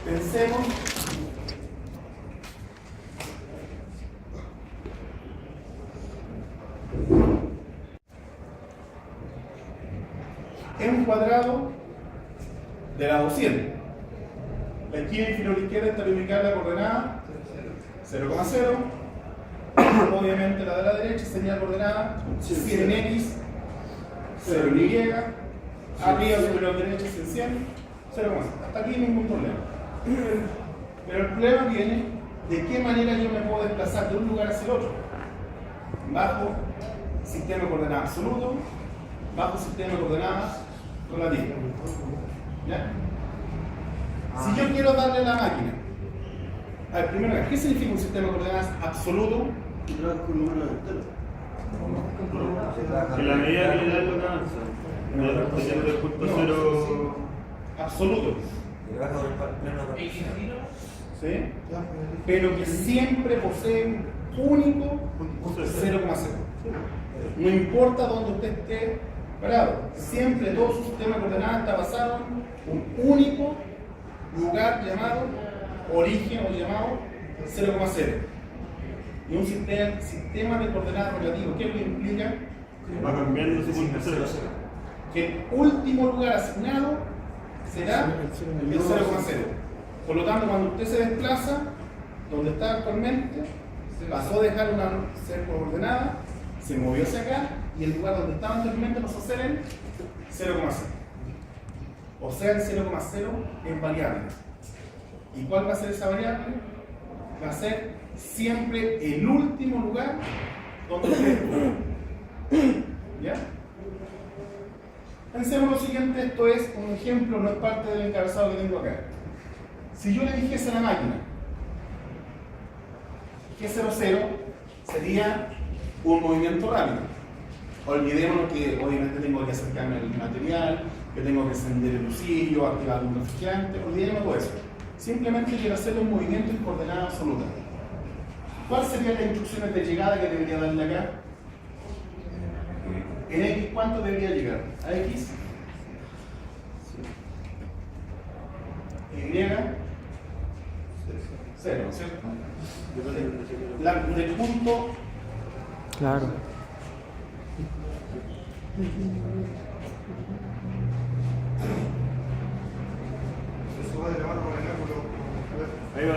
Pensemos en un cuadrado de lado 100. La esquina inferior izquierda está ubicada en la coordenada 0,0. Obviamente la de la derecha sería la coordenada 100 en X, 0 en Y, arriba superior derecha es en 100, 0,0. Hasta aquí ningún problema. Pero el problema viene de qué manera yo me puedo desplazar de un lugar hacia el otro. Bajo sistema de coordenadas absoluto, bajo sistema de coordenadas relativo. ¿Ya? Si yo quiero darle a la máquina, a ver, primero, ¿qué significa un sistema de coordenadas absoluto? En la medida que le da lo que avanza, teniendo el punto cero Absoluto. ¿Sí? Pero que siempre posee un único 0,0. No importa dónde usted esté parado, siempre todo su sistema de coordenadas está basado en un único lugar llamado origen o llamado 0,0. Y un sistema de coordenadas relativo, ¿qué es lo que implica? va cambiando ese punto cero. Que el último lugar asignado será el 0,0. Por lo tanto, cuando usted se desplaza, donde está actualmente, pasó a dejar una ser coordenada, se movió hacia acá, y el lugar donde estaba anteriormente pasó a ser el 0,0. O sea, el 0,0 es variable. ¿Y cuál va a ser esa variable? Va a ser siempre el último lugar donde usted estuvo. ¿Ya? Pensemos lo siguiente, esto es un ejemplo, no es parte del encabezado que tengo acá. Si yo le dijese a la máquina que 0,0 sería un movimiento rápido. Olvidémonos que obviamente tengo que acercarme al material, que tengo que encender el lucillo, activar un refrigerante, olvidémonos todo eso. Simplemente quiero hacer un movimiento en coordenada absoluta. ¿Cuáles serían las instrucciones de llegada que debería darle acá? En X, ¿cuánto debería llegar? ¿A X? Y, 0, ¿cierto? Del punto. Claro. Ahí va,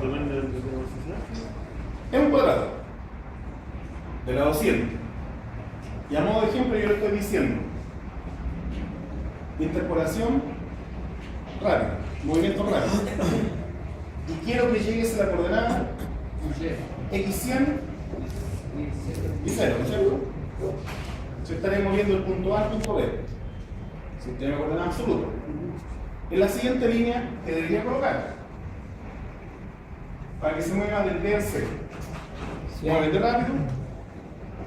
depende de la velocidad. Es un cuadrado de lado 100. Y a modo de ejemplo, yo le estoy diciendo interpolación rápida, movimiento rápido. Y quiero que llegues a la coordenada x100 y 0, ¿no es cierto? Se estaría moviendo el punto A al punto B. Sistema de coordenadas absoluto. En la siguiente línea que debería colocar para que se mueva del B al C. Muévete rápido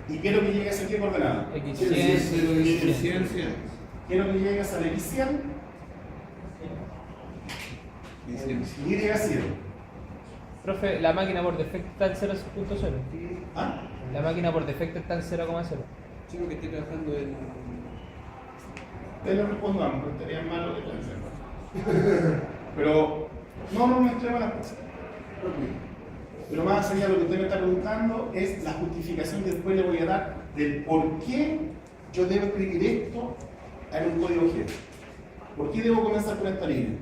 y quiero que llegues aquí a coordenada. X100. Quiero que llegues al X100 y Y100. Profe, la máquina por defecto está en 0.0. ¿Ah? La máquina por defecto está en 0,0. Chico que estoy trabajando en. Te lo respondo a ambos, pero estaría mal lo que pensé. Pero no mezclemos las cosas. Pero más allá de lo que usted me está preguntando es la justificación que después le voy a dar del por qué yo debo escribir esto en un código G. ¿Por qué debo comenzar con esta línea?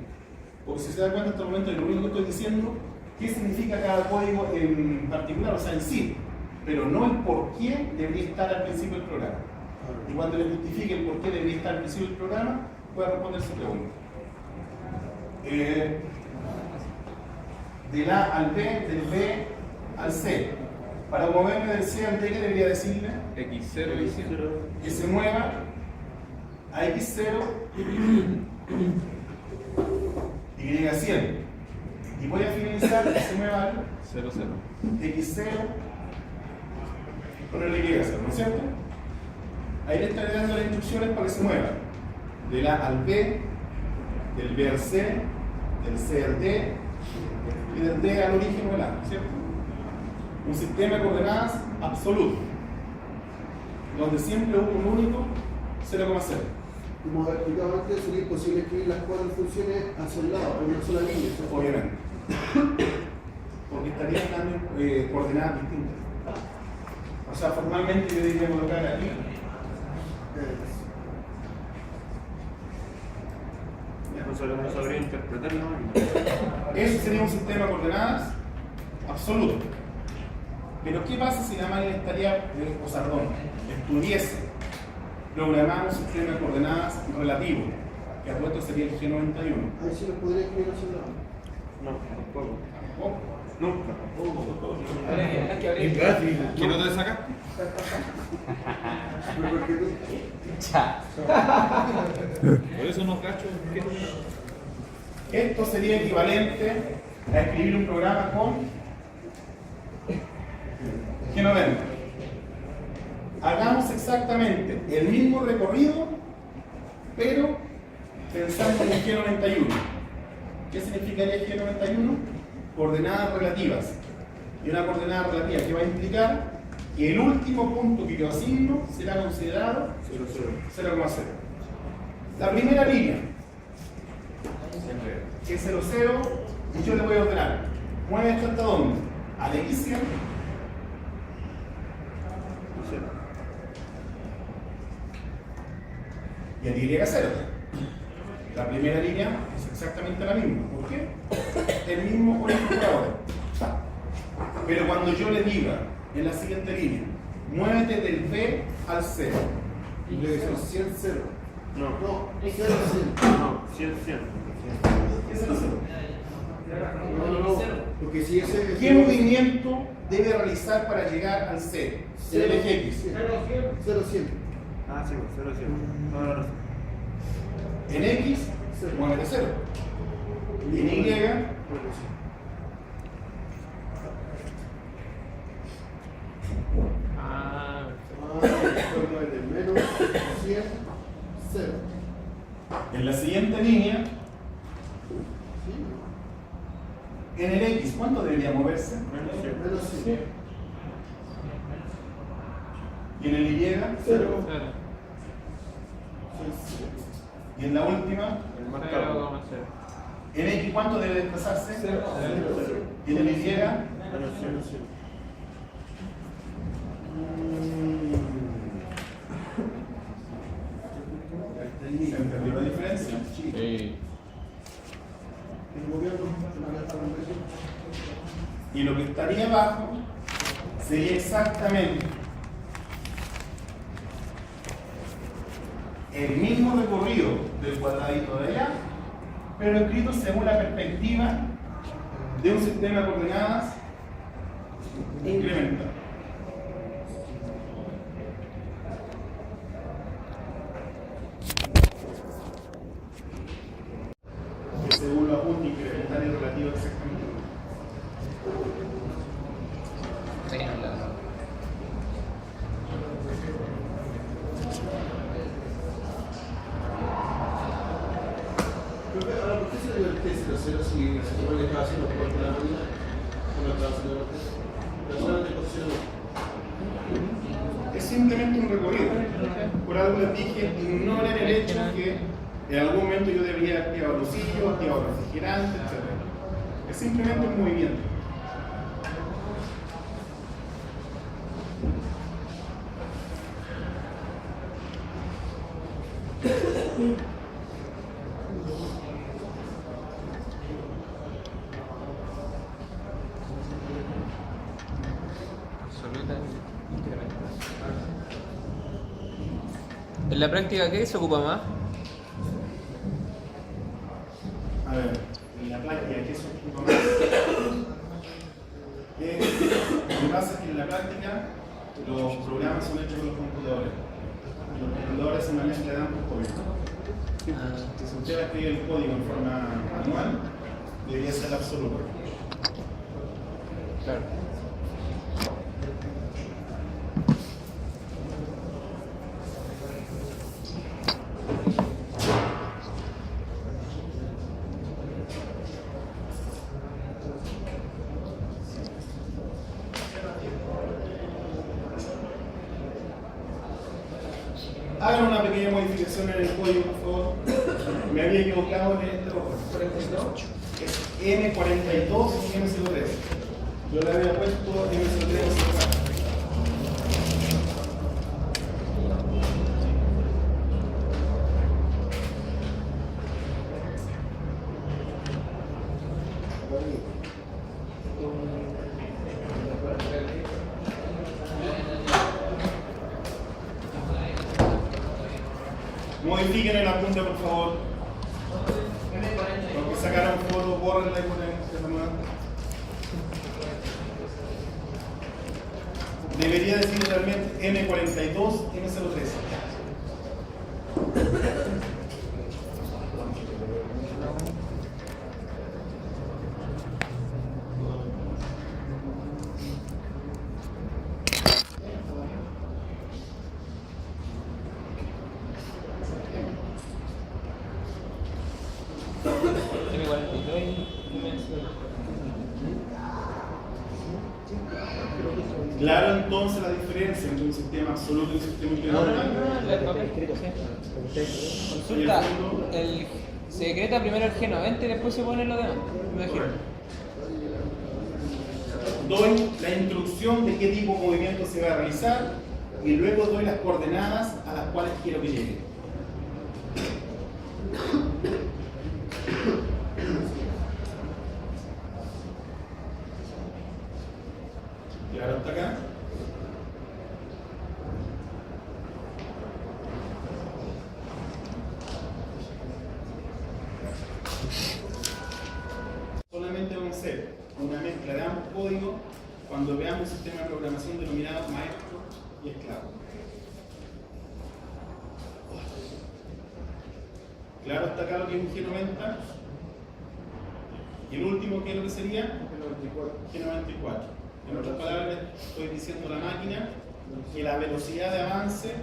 Porque si se da cuenta hasta el momento de lo único que estoy diciendo, qué significa cada código en particular, o sea, en sí, pero no el por qué debería estar al principio del programa. Y cuando le justifique el por qué debería estar al principio del programa, pueda responder su pregunta. Del A al B, del B al C. Para moverme del C al D, ¿qué debería decirle? X0 y 100. Que se mueva a X0 y que llegue a 100. Y voy a finalizar que se mueva al 0, 0. X0 con el Y a 0, ¿no es cierto? Ahí le estaré dando las instrucciones para que se mueva del A al B, del B al C, del C al D y del D al origen o al A, ¿no es cierto? Un sistema de coordenadas absoluto, donde siempre hubo un único 0,0. como explicaba antes, sería imposible escribir las 4 funciones hacia el lado, en una sola línea. ¿Cierto? Obviamente. Porque estarían dando coordenadas distintas. O sea, formalmente yo debería colocar aquí. No sabría interpretarlo. Eso sería un sistema de coordenadas absoluto. Pero ¿qué pasa si la máquina estaría, estuviese programado un sistema de coordenadas relativo? Que a todo esto sería el G91. Ahí sí lo podría escribir hacia el lado. No, tampoco. ¿Tampoco? Nunca. ¿Qué nota le sacaste? Pero porque tú- Por eso no cacho. Esto sería equivalente a escribir un programa con G90. Hagamos exactamente el mismo recorrido, pero pensando en G91. ¿Qué significaría G91? Coordenadas relativas. Y una coordenada relativa que va a implicar que el último punto que yo asigno será considerado 0,0. La primera línea, que es 0,0, y yo le voy a ordenar. Mueve esto hasta dónde? Al X100. Y al Y0. La primera línea es exactamente la misma. ¿Por qué? El mismo origen por ahora. Pero cuando yo le diga en la siguiente línea, muévete del B al 0. Y le dicen 100, 0. No. No, 0, 100. No, 100, 100. ¿Qué es el 0? No. Porque si ese. ¿Qué movimiento debe realizar para llegar al 0? En el eje X. 0, 100. Ah, sí, 0, 100. Toda la razón. En X, muévete 0. Y en Y, Ah, de menos 100, 0. en la siguiente línea, ¿Sí? en el X, ¿cuánto debería moverse? Menos 100. Menos 100. Y en el Y, 0. cero. y en la última, El marcado. 0,0. en X, ¿cuánto debe desplazarse? 0. Y en el Y, Menos 100. ¿se entendió la diferencia? Sí. El gobierno, una vez Y lo que estaría abajo sería exactamente el mismo recorrido del cuadradito de allá, pero escrito según la perspectiva de un sistema de coordenadas incremental. Que según lo apunte incremental y relativo exactamente. Ahora, ¿por qué se dio el T00 si se supone que estaba haciendo por la máquina? ¿O no estaba haciendo el test? Pero solamente posición. Es simplemente un recorrido. Por algo les dije, ignoren el hecho que en algún momento yo debería activar los sitios, activar los refrigerantes, etc. Es simplemente un movimiento. Absoluta incremental. En la práctica, ¿qué se ocupa más? A ver, en la práctica, ¿qué es un poco más? Lo que pasa es que en la práctica los programas son hechos por los computadores. Los computadores se manejan de ambos códigos. Si usted va a escribir el código en forma manual, debería ser absoluto. Claro. Hagan una pequeña modificación en el código Me había equivocado en este error. Es M42 y M03. Yo le había puesto M03. Modifiquen el apunte, por favor. Los que sacaron foto, bórrenla y ponen esta nueva. Debería decir realmente M42, M03. Claro, entonces la diferencia entre un sistema absoluto y un sistema incremental. Consulta, se decreta primero el G90 y después se pone lo demás. Me imagino. Doy la instrucción de qué tipo de movimiento se va a realizar y luego doy las coordenadas a las cuales quiero que llegue. Claro, hasta acá. Solamente vamos a hacer una mezcla de ambos códigos cuando veamos un sistema de programación denominado maestro y esclavo. Claro, hasta acá lo que es un G90. Y el último, ¿qué es lo que sería? G94. En otras palabras, estoy diciendo a la máquina que la velocidad de avance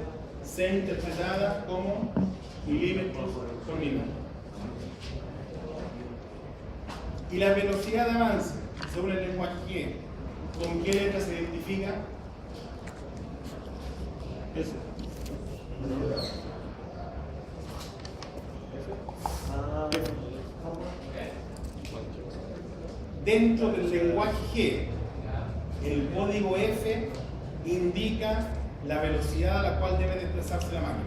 sea interpretada como milímetros por minuto. Y la velocidad de avance, según el lenguaje G, ¿con qué letra se identifica? S. Dentro del lenguaje G, el código F indica la velocidad a la cual debe desplazarse la máquina.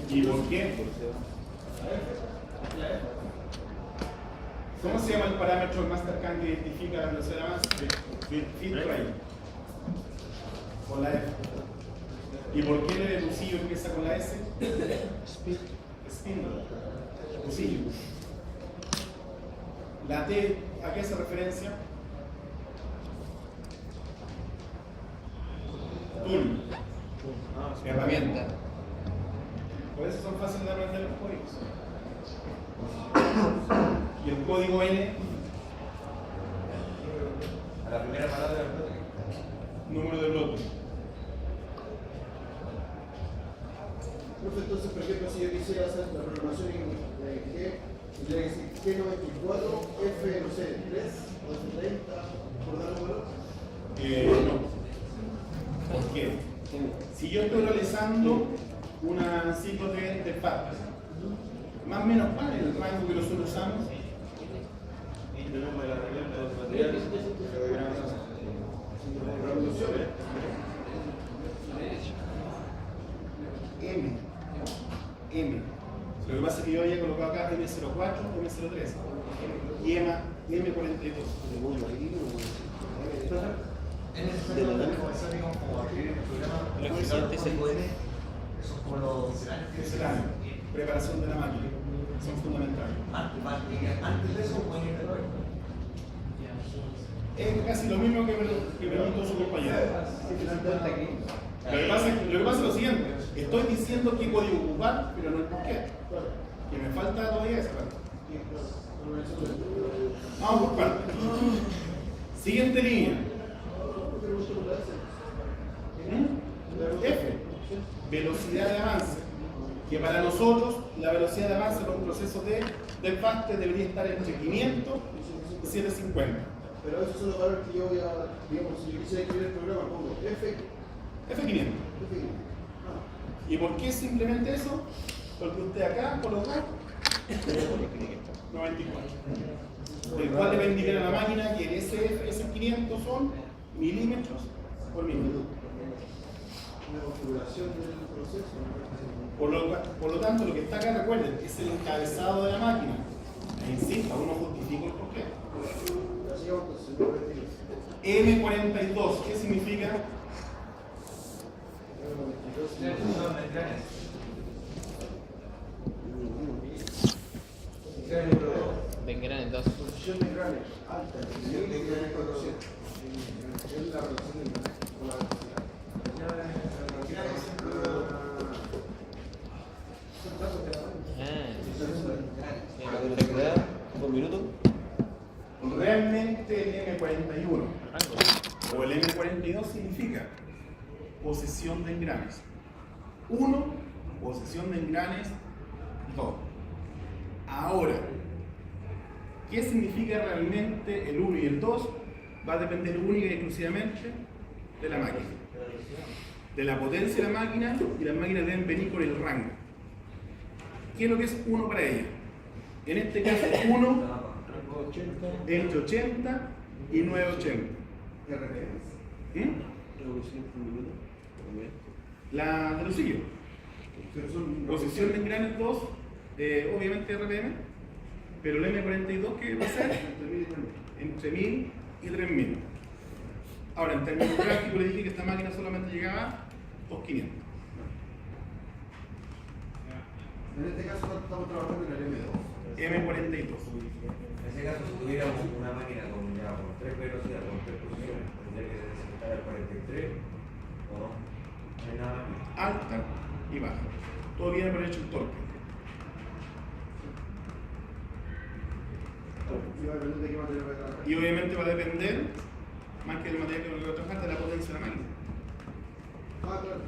¿Y por qué? ¿Cómo se llama el parámetro del Mastercam que identifica la velocidad de avance? Fit rate. Con la F. ¿Y por qué el bucillo empieza con la S? Spindle. Bucillo. La T, ¿a qué hace referencia? Tool. Herramienta. Por eso son fáciles de aprender los códigos. Y el código N. A la primera palabra del bloque. Número de bloque. Profe, entonces, por ejemplo, si yo quisiera hacer la programación en G, tendría que decir G94, F, no sé, 3 o F30, por dar un valor. No. ¿Por qué? Si yo estoy realizando un ciclo de FAT, más o menos, ¿cuál es el rango que nosotros usamos? Tenemos la reunión de los materiales. Revoluciones. M. Lo que pasa es que yo había colocado acá M04, M03 y M42. Lo que siente se puede, son como los Misceláneo, preparación de la máquina, son fundamentales. antes de eso pueden ir de nuevo. Es casi lo mismo que preguntó su compañero. Lo que pasa es lo siguiente, estoy diciendo qué código ocupar, pero no el por qué. Que me falta todavía esa parte. Vamos por partes. Siguiente línea. F. Velocidad de avance. Que para nosotros la velocidad de avance es un proceso de del faste debería estar entre 500 y 750. Pero esos son los valores que yo voy a, digamos, si yo quisiera escribir el programa, pongo F500. ¿Y por qué simplemente eso? Porque usted acá colocó 94. El cual le va a indicar a la máquina que el SF500 son milímetros por minuto. Una configuración del proceso. Por lo tanto, lo que está acá, recuerden, es el encabezado de la máquina. E insisto, aún no justifico el porqué. Así vamos, entonces, M42, ¿qué significa? De engranes 2. Posición de granes alta, posición de granes 400. Es la relación de granes con la velocidad. ¿Por minuto? Realmente el M41 o el M42 significa posesión de engranes. 1, posesión de engranes 2. Ahora, ¿qué significa realmente el 1 y el 2? Va a depender única y exclusivamente de la máquina, de la potencia de la máquina, y las máquinas deben venir con el rango. ¿Qué es lo que es 1 para ella? En este caso, 1 entre 80 y 980. La de los sillos. Posición de engranes 2, obviamente RPM, pero el M42 que va a ser entre 1000 y 3000. Ahora, en términos prácticos, le dije que esta máquina solamente llegaba a 2500. En este caso estamos trabajando en el M2. M42. En ese caso, si tuviéramos una máquina con 3 velocidades, con 3 posiciones, tendría que necesitar el 43 o no. No hay nada más. Alta y baja. Todo viene por hecho el torque. Y obviamente va a depender, más que del material que va a trabajar, de la potencia de la máquina. Claro.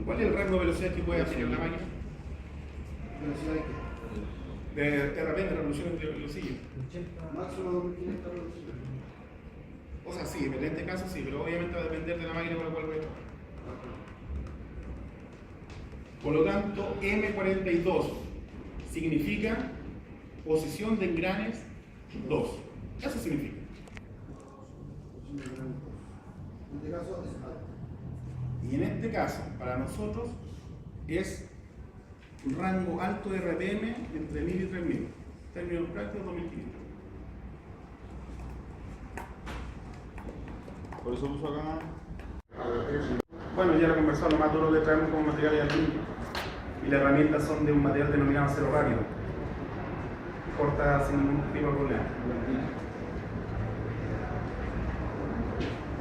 ¿Cuál es el rango de velocidad que puede tener la máquina? Velocidad De RPM, de revoluciones de los sillos. máximo 2500 revoluciones. O sea, sí, en este caso sí, pero obviamente va a depender de la máquina con la cual voy a trabajar. Por lo tanto, M42 significa posición de engranes 2. Eso significa. En este caso es alta. Y en este caso, para nosotros, es un rango alto de RPM entre 1000 y 3000. Términos prácticos, 2500. Por eso puso acá. Bueno, ya lo conversado, lo más duro que traemos como material es el líquido. Y las herramientas son de un material denominado acero rápido. Corta sin ningún tipo de problema.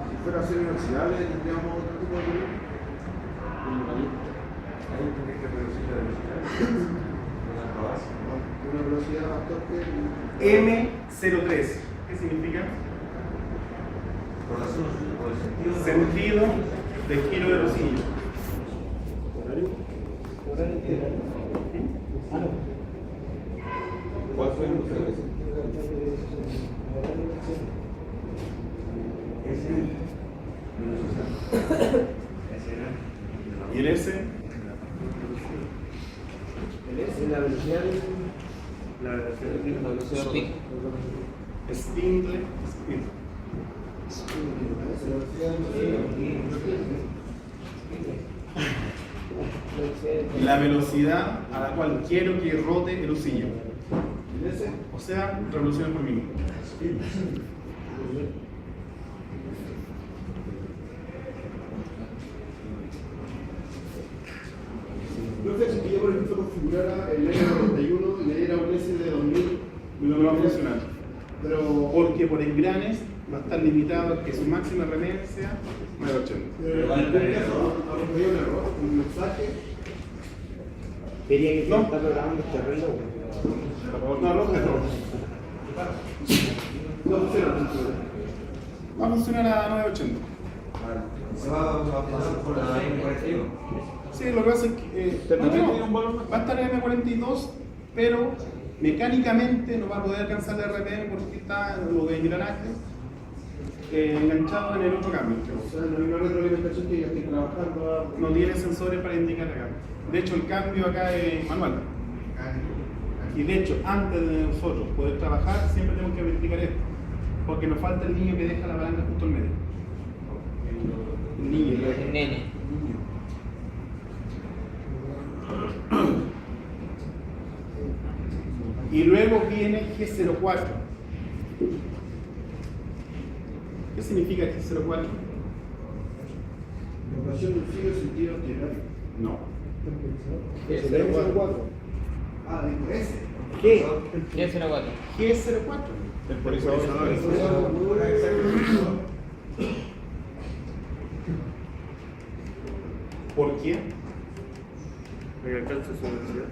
Si fuera a ser inoxidable, tendríamos otro tipo de volumen. Ahí tendría que reducir la velocidad. Una velocidad más torque. M03. ¿Qué significa? Por razón o el sentido. Sentido de giro de los sillos. ¿Cuál fue el ¿Y el S? El S es la velocidad de. La velocidad Speed. Spindle. La velocidad a la cual quiero que rote el usillo. ¿El S? O sea, revoluciones por minuto. Profe, si yo por ejemplo configurara el N91 y le diera un S de 2000, No va a funcionar. pero. Porque por engranes va a estar limitado a que su máxima remencia 980. Pero en este caso, a un error, un mensaje. Quería que No. está programando este reloj. No, no, no. No funciona. Va a funcionar a 980. Se va a pasar por la M41. Sí, lo que pasa es que va a estar en M42, pero Mecánicamente no va a poder alcanzar la RPM porque está lo de engranaje enganchado en el otro cambio. O sea, no hay una retroalimentación que ya esté trabajando. No tiene sensores para indicar acá. De hecho, el cambio acá es manual. Y de hecho, antes de nosotros poder trabajar, siempre tenemos que verificar esto. Porque nos falta el niño que deja la palanca justo en medio. El niño. El nene. Y luego viene G04. ¿Qué significa G04? Ecuación de un filo en sentido antihorario. No. G04. Ah, dijo ese. ¿Qué? G04. G04. Temporizadores. ¿Por qué? Para que alcance su velocidad.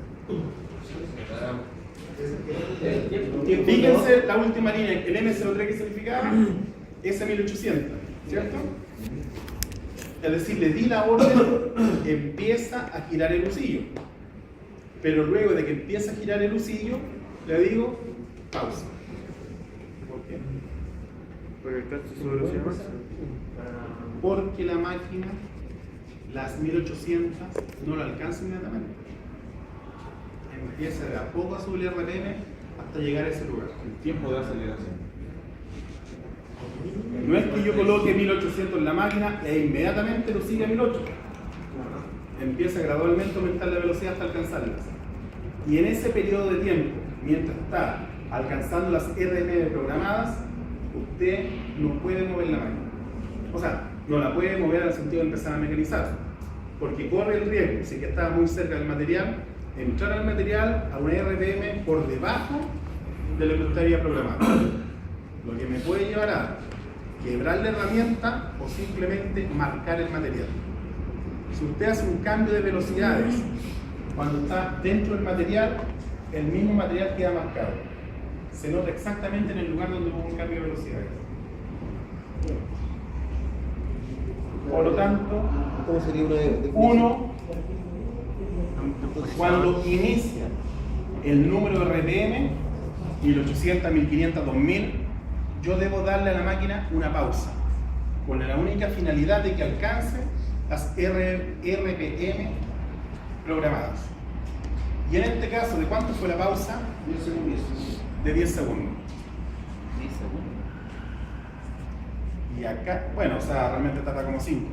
Fíjense la última línea, el M03 que significaba S1800, ¿cierto? Es decir, le di la orden, empieza a girar el husillo. Pero luego de que empieza a girar el husillo, le digo pausa. ¿Por qué? Para que alcance su velocidad máxima. Porque la máquina, las 1800, no la alcanza inmediatamente. Empieza de a poco a subir el RPM hasta llegar a ese lugar. El tiempo de aceleración. No es que yo coloque 1800 en la máquina e inmediatamente lo siga a 1800. Empieza gradualmente a aumentar la velocidad hasta alcanzarlas. Y en ese periodo de tiempo, mientras está alcanzando las RPM programadas, usted no puede mover la máquina. O sea, no la puede mover en el sentido de empezar a mecanizar. Porque corre el riesgo, si que está muy cerca del material, entrar al material a una RPM por debajo de lo que usted había programado. Lo que me puede llevar a quebrar la herramienta o simplemente marcar el material. Si usted hace un cambio de velocidades cuando está dentro del material, el mismo material queda marcado. Se nota exactamente en el lugar donde hubo un cambio de velocidades. Por lo tanto, ¿Cómo sería una definición? uno, cuando inicia el número de RPM, 1800, 1500, 2000, yo debo darle a la máquina una pausa, con la única finalidad de que alcance las RPM programadas. Y en este caso, ¿de cuánto fue la pausa? 10 segundos. De 10 segundos. 10 segundos. Y acá, bueno, o sea, realmente tarda como 5.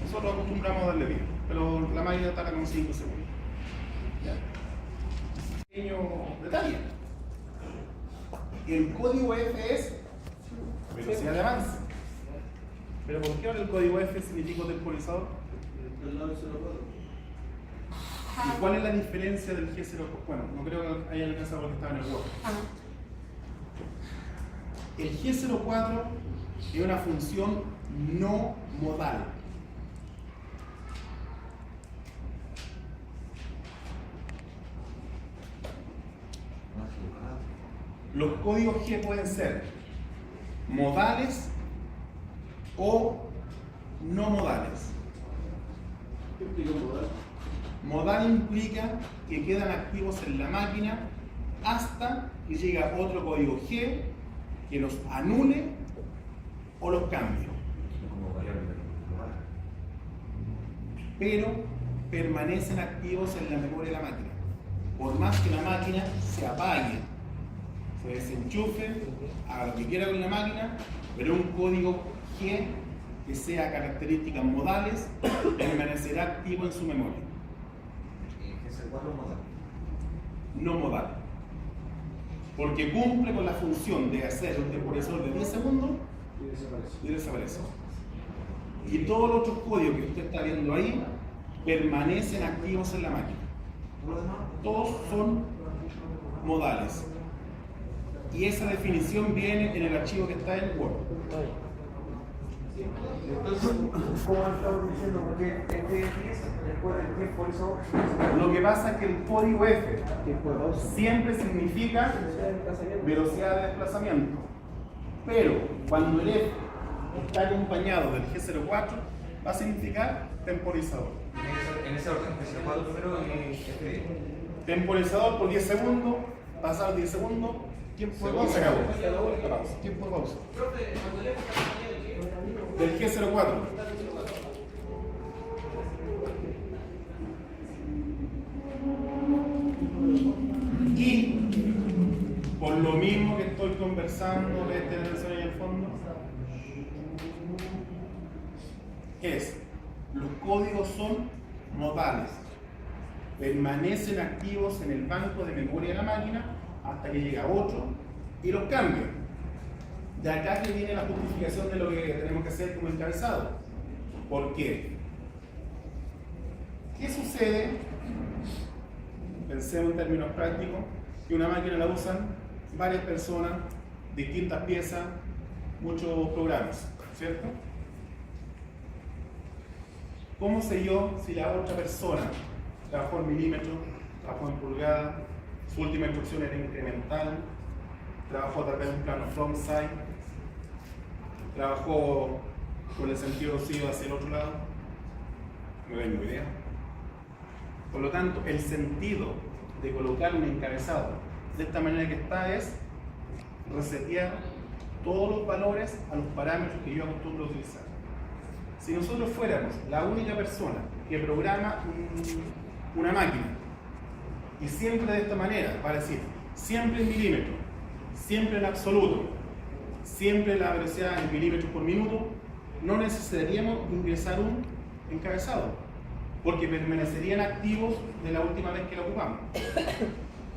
Nosotros acostumbramos a darle 10, pero la máquina tarda como 5 segundos. ¿Ya? Pequeño detalle. El código F es velocidad de avance. Pero ¿por qué ahora el código F significa temporizador? ¿Y cuál es la diferencia del G0? Bueno, no creo que haya alcanzado porque estaba en el Word. El G04 es una función no modal. Los códigos G pueden ser modales o no modales. ¿Qué implica modal? Modal implica que quedan activos en la máquina hasta que llega otro código G que los anule o los cambie. Como variable global. Pero permanecen activos en la memoria de la máquina. Por más que la máquina se apague, se desenchufe, haga lo que quiera con la máquina, pero un código G que sea características modales permanecerá activo en su memoria. Es el 4 modal. No modal. Porque cumple con la función de hacer un temporizador de 10 segundos Y desaparece. y desaparece. Y todos los otros códigos que usted está viendo ahí permanecen activos en la máquina. Todos son modales. Y esa definición viene en el archivo que está en Word. Entonces, ¿cómo estamos diciendo? Porque este es después del tiempo eso. Lo que pasa es que el código F siempre significa velocidad de desplazamiento. Pero cuando el F está acompañado del G04, va a significar temporizador. En ese orden, es el 4 primero y este. Temporizador por 10 segundos Pasaron 10 segundos, Tiempo de segundo, se pausa. acabó. La pausa. Tiempo de pausa. Del G04. Y por lo mismo que estoy conversando de esta atención en el fondo, es los códigos son notales, permanecen activos en el banco de memoria de la máquina hasta que llega otro y los cambia. De acá que viene la justificación de lo que tenemos que hacer como encabezado. ¿Por qué? ¿Qué sucede? Pensemos en términos prácticos, que una máquina la usan varias personas, distintas piezas, muchos programas, ¿cierto? ¿Cómo sé yo si la otra persona trabajó en milímetro, trabajó en pulgada, su última instrucción era incremental, trabajó a través de un plano frontside, trabajó con el sentido torcido hacia el otro lado? No tengo idea. Por lo tanto, el sentido de colocar un encabezado de esta manera que está es resetear todos los valores a los parámetros que yo acostumbro a utilizar. Si nosotros fuéramos la única persona que programa una máquina y siempre de esta manera, para decir, siempre en milímetro, siempre en absoluto, siempre la velocidad en milímetros por minuto, no necesitaríamos ingresar un encabezado, porque permanecerían activos de la última vez que la ocupamos.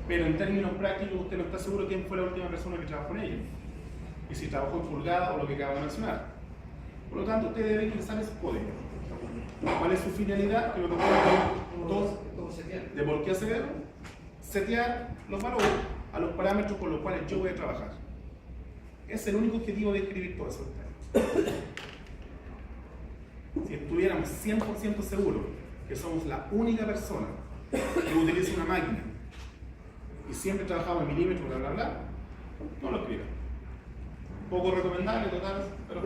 Pero en términos prácticos usted no está seguro quién fue la última persona que trabajó en ella, y si trabajó en pulgada o lo que acabo de mencionar. Por lo tanto, usted debe ingresar ese código. ¿Cuál es su finalidad? Que lo que de por qué hacerlo, setear los valores a los parámetros con los cuales yo voy a trabajar. Es el único objetivo de escribir todo eso. Si estuviéramos 100% seguros que somos la única persona que utiliza una máquina y siempre trabajamos en milímetros, bla bla bla, no lo escriba. Poco recomendable, total, pero